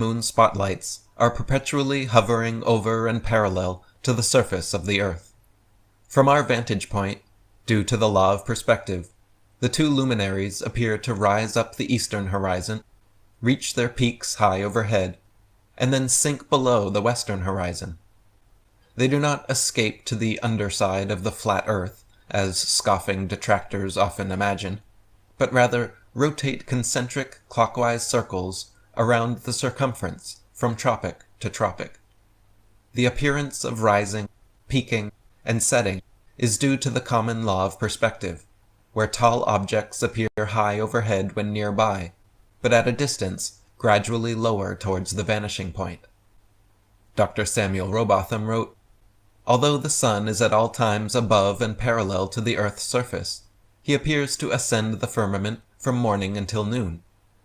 moon spotlights are perpetually hovering over and parallel to the surface of the Earth. From our vantage point, due to the law of perspective, the two luminaries appear to rise up the eastern horizon, reach their peaks high overhead, and then sink below the western horizon. They do not escape to the underside of the flat Earth, as scoffing detractors often imagine, but rather rotate concentric clockwise circles around the circumference from tropic to tropic. The appearance of rising, peaking, and setting is due to the common law of perspective, where tall objects appear high overhead when nearby, but at a distance gradually lower towards the vanishing point. Dr. Samuel Rowbotham wrote, "Although the sun is at all times above and parallel to the Earth's surface, he appears to ascend the firmament from morning until noon,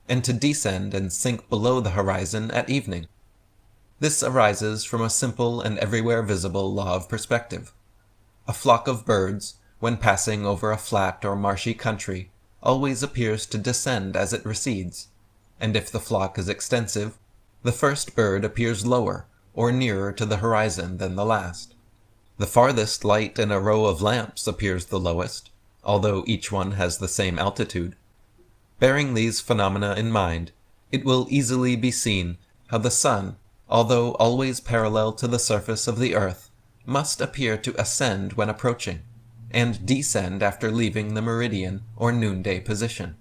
and to descend and sink below the horizon at evening. This arises from a simple and everywhere visible law of perspective. A flock of birds, when passing over a flat or marshy country, always appears to descend as it recedes, and if the flock is extensive, the first bird appears lower or nearer to the horizon than the last. The farthest light in a row of lamps appears the lowest, although each one has the same altitude. Bearing these phenomena in mind, it will easily be seen how the sun, although always parallel to the surface of the Earth, must appear to ascend when approaching, and descend after leaving the meridian or noonday position.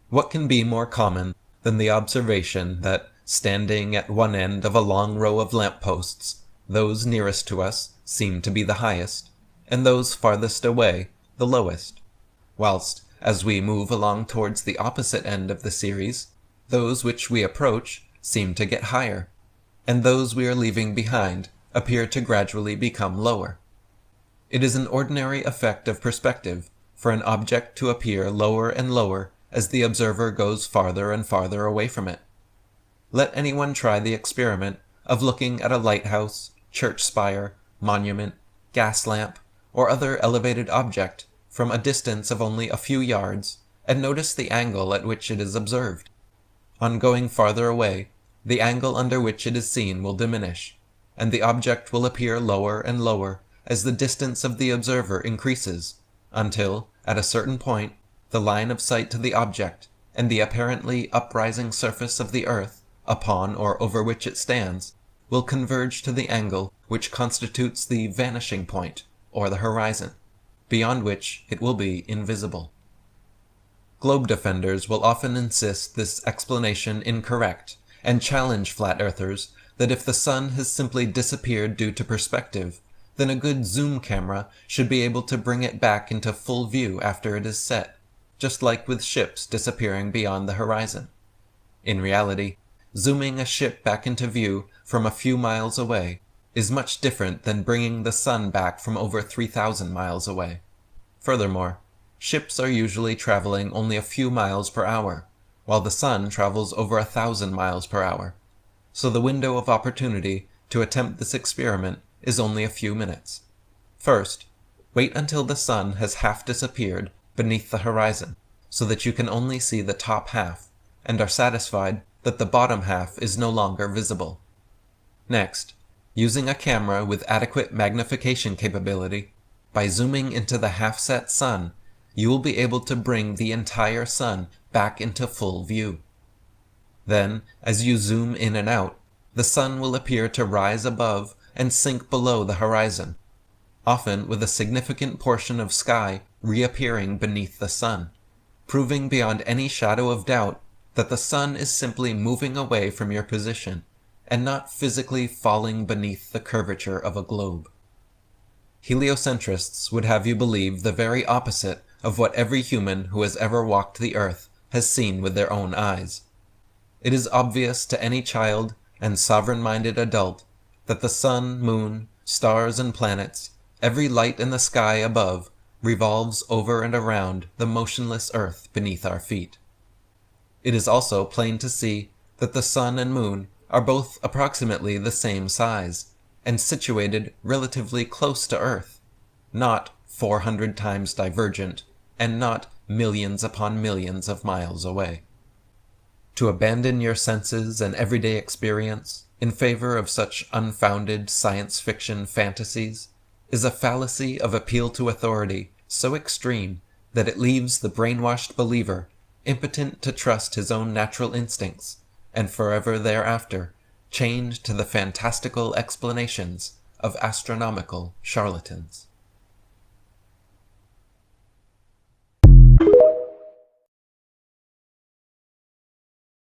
What can be more common than the observation that, standing at one end of a long row of lamp-posts, those nearest to us seem to be the highest, and those farthest away the lowest, whilst, as we move along towards the opposite end of the series, those which we approach seem to get higher, and those we are leaving behind appear to gradually become lower. It is an ordinary effect of perspective for an object to appear lower and lower as the observer goes farther and farther away from it. Let anyone try the experiment of looking at a lighthouse, church spire, monument, gas lamp, or other elevated object from a distance of only a few yards, and notice the angle at which it is observed. On going farther away, the angle under which it is seen will diminish, and the object will appear lower and lower as the distance of the observer increases, until, at a certain point, the line of sight to the object, and the apparently uprising surface of the Earth, upon or over which it stands, will converge to the angle which constitutes the vanishing point, or the horizon, beyond which it will be invisible. Globe defenders will often insist this explanation incorrect, and challenge flat earthers that if the sun has simply disappeared due to perspective, then a good zoom camera should be able to bring it back into full view after it is set, just like with ships disappearing beyond the horizon. In reality, zooming a ship back into view from a few miles away is much different than bringing the sun back from over 3,000 miles away. Furthermore, ships are usually traveling only a few miles per hour, while the sun travels over 1,000 miles per hour, so the window of opportunity to attempt this experiment is only a few minutes. First, wait until the sun has half disappeared beneath the horizon, so that you can only see the top half, and are satisfied that the bottom half is no longer visible. Next, using a camera with adequate magnification capability, by zooming into the half-set sun, you will be able to bring the entire sun back into full view. Then, as you zoom in and out, the sun will appear to rise above and sink below the horizon, often with a significant portion of sky reappearing beneath the sun, proving beyond any shadow of doubt that the sun is simply moving away from your position, and not physically falling beneath the curvature of a globe. Heliocentrists would have you believe the very opposite of what every human who has ever walked the earth has seen with their own eyes. It is obvious to any child and sovereign-minded adult that the sun, moon, stars, and planets, every light in the sky above, revolves over and around the motionless earth beneath our feet. It is also plain to see that the sun and moon are both approximately the same size, and situated relatively close to Earth, not 400 times divergent, and not millions upon millions of miles away. To abandon your senses and everyday experience in favor of such unfounded science fiction fantasies is a fallacy of appeal to authority so extreme that it leaves the brainwashed believer impotent to trust his own natural instincts, and forever thereafter chained to the fantastical explanations of astronomical charlatans.